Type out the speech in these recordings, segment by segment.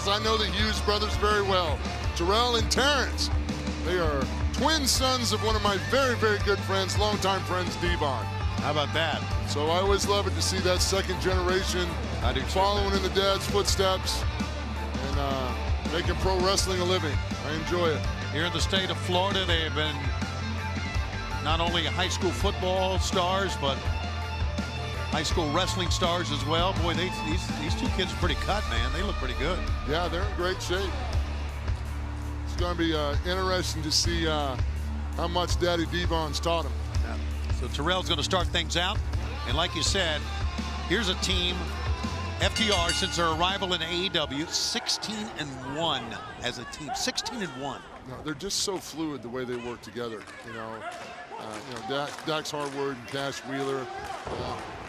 Yes, I know the Hughes brothers very well. Terrell and Terrence. They are twin sons of one of my very, very good friends, longtime friends, Devon. How about that? So I always love it to see that second generation following in the dad's footsteps and making pro wrestling a living. I enjoy it. Here in the state of Florida, they have been not only high school football stars, but high school wrestling stars as well. Boy, these two kids are pretty cut, man. They look pretty good. Yeah, they're in great shape. It's going to be interesting to see how much Daddy Devon's taught him. Yeah. So Terrell's going to start things out. And like you said, here's a team, FTR, since their arrival in AEW, 16-1 as a team. 16-1. No, they're just so fluid the way they work together. Dax Harwood and Cash Wheeler.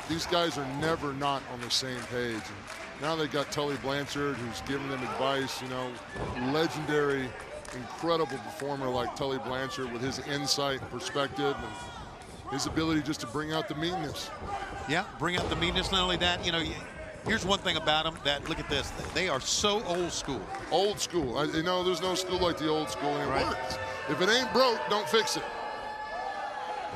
These guys are never not on the same page. And now they got Tully Blanchard, who's giving them advice. Legendary, incredible performer like Tully Blanchard with his insight and perspective and his ability just to bring out the meanness. Yeah, bring out the meanness. Not only that, here's one thing about them that, look at this, they are so old school. Old school. There's no school like the old school, and it works. If it ain't broke, don't fix it.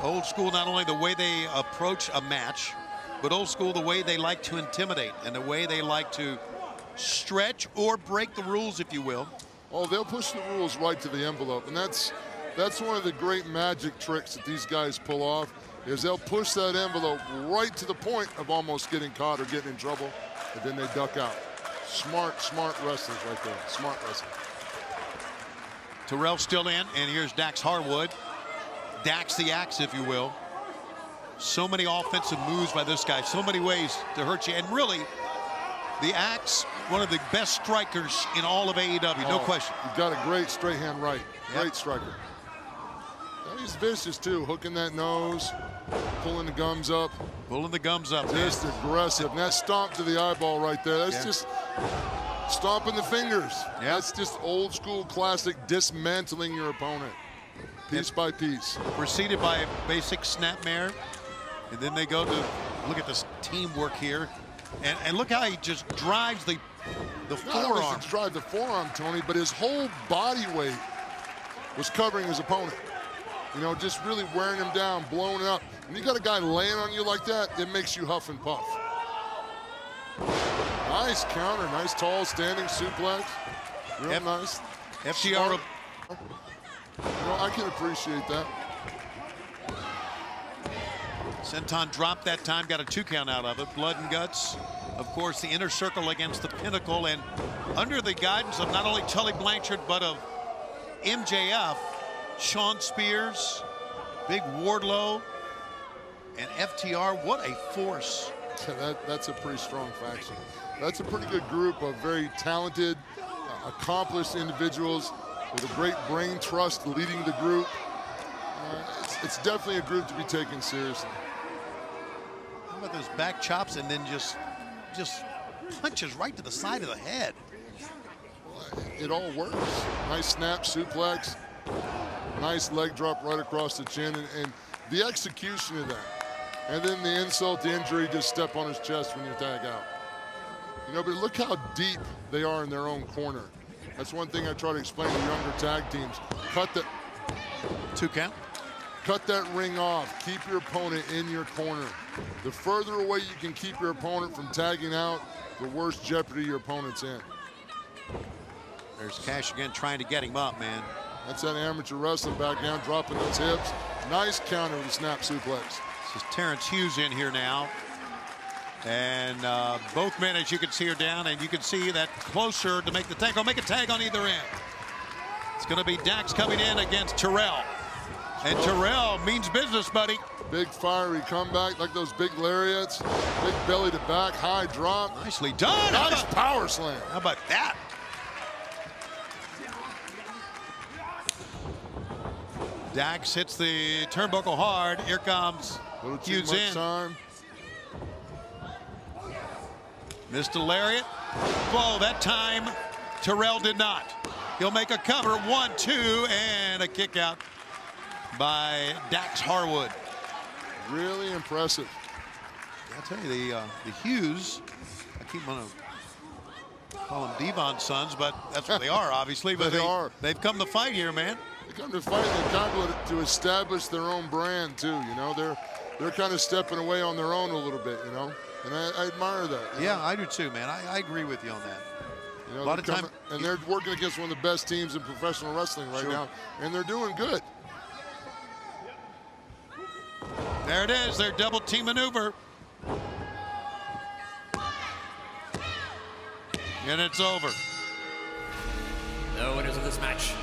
Old school, not only the way they approach a match, but old school the way they like to intimidate and the way they like to stretch or break the rules, if you will. Oh, they'll push the rules right to the envelope, and that's one of the great magic tricks that these guys pull off, is they'll push that envelope right to the point of almost getting caught or getting in trouble, and then they duck out. Smart wrestlers right there. Smart wrestling. Terrell still in, and here's Dax Harwood. Dax the Axe, if you will. So many offensive moves by this guy, so many ways to hurt you. And really, the Axe, one of the best strikers in all of AEW, no question. You've got a great straight hand right. Great striker. Now he's vicious too, hooking that nose, pulling the gums up. Pulling the gums up. Just aggressive. And that stomp to the eyeball right there, that's just stomping the fingers. That's just old school classic dismantling your opponent. Piece by piece. Preceded by a basic snapmare. And then they go to, look at this teamwork here. And look how he just drives the forearm. Not only drive the forearm, Tony, but his whole body weight was covering his opponent. Just really wearing him down, blowing it up. When you got a guy laying on you like that, it makes you huff and puff. Nice counter, nice tall standing suplex. Real nice. FTR. I can appreciate that. Senton dropped that time, got a 2 count out of it. Blood and guts. Of course, the inner circle against the Pinnacle, and under the guidance of not only Tully Blanchard, but of MJF, Sean Spears, Big Wardlow, and FTR. What a force. That's a pretty strong faction. That's a pretty good group of very talented, accomplished individuals with a great brain trust leading the group. It's definitely a group to be taken seriously. How about those back chops and then just punches right to the side of the head? It all works. Nice snap suplex, nice leg drop right across the chin, and the execution of that. And then the insult to injury, just step on his chest when you tag out. But look how deep they are in their own corner. That's one thing I try to explain to younger tag teams. Cut the 2 count. Cut that ring off. Keep your opponent in your corner. The further away you can keep your opponent from tagging out, the worse jeopardy your opponent's in. There's Cash again trying to get him up, man. That's that amateur wrestling back down, dropping those hips. Nice counter with a snap suplex. This is Terrence Hughes in here now. And both men, as you can see, are down, and you can see that closer to make the tag. I'll make a tag on either end. It's going to be Dax coming in against Terrell. And Terrell means business, buddy. Big fiery comeback, like those big lariats. Big belly to back, high drop. Nicely done. Nice power slam. How about that? Dax hits the turnbuckle hard. Here comes Hughes in. Time. Missed a lariat. Whoa, that time Terrell did not. He'll make a cover. 1, 2, and a kick out by Dax Harwood. Really impressive. I'll tell you, the Hughes, I keep on Call them Devon's sons, but that's what they are, obviously. But They are. They've come to fight here, man. They come to fight. They come to establish their own brand too. You know, they're kind of stepping away on their own a little bit. You know, and I admire that. Yeah, I do too, man. I agree with you on that. You know, A lot of time, and they're working against one of the best teams in professional wrestling right now, and they're doing good. There it is, their double team maneuver. And it's over. The winners of this match,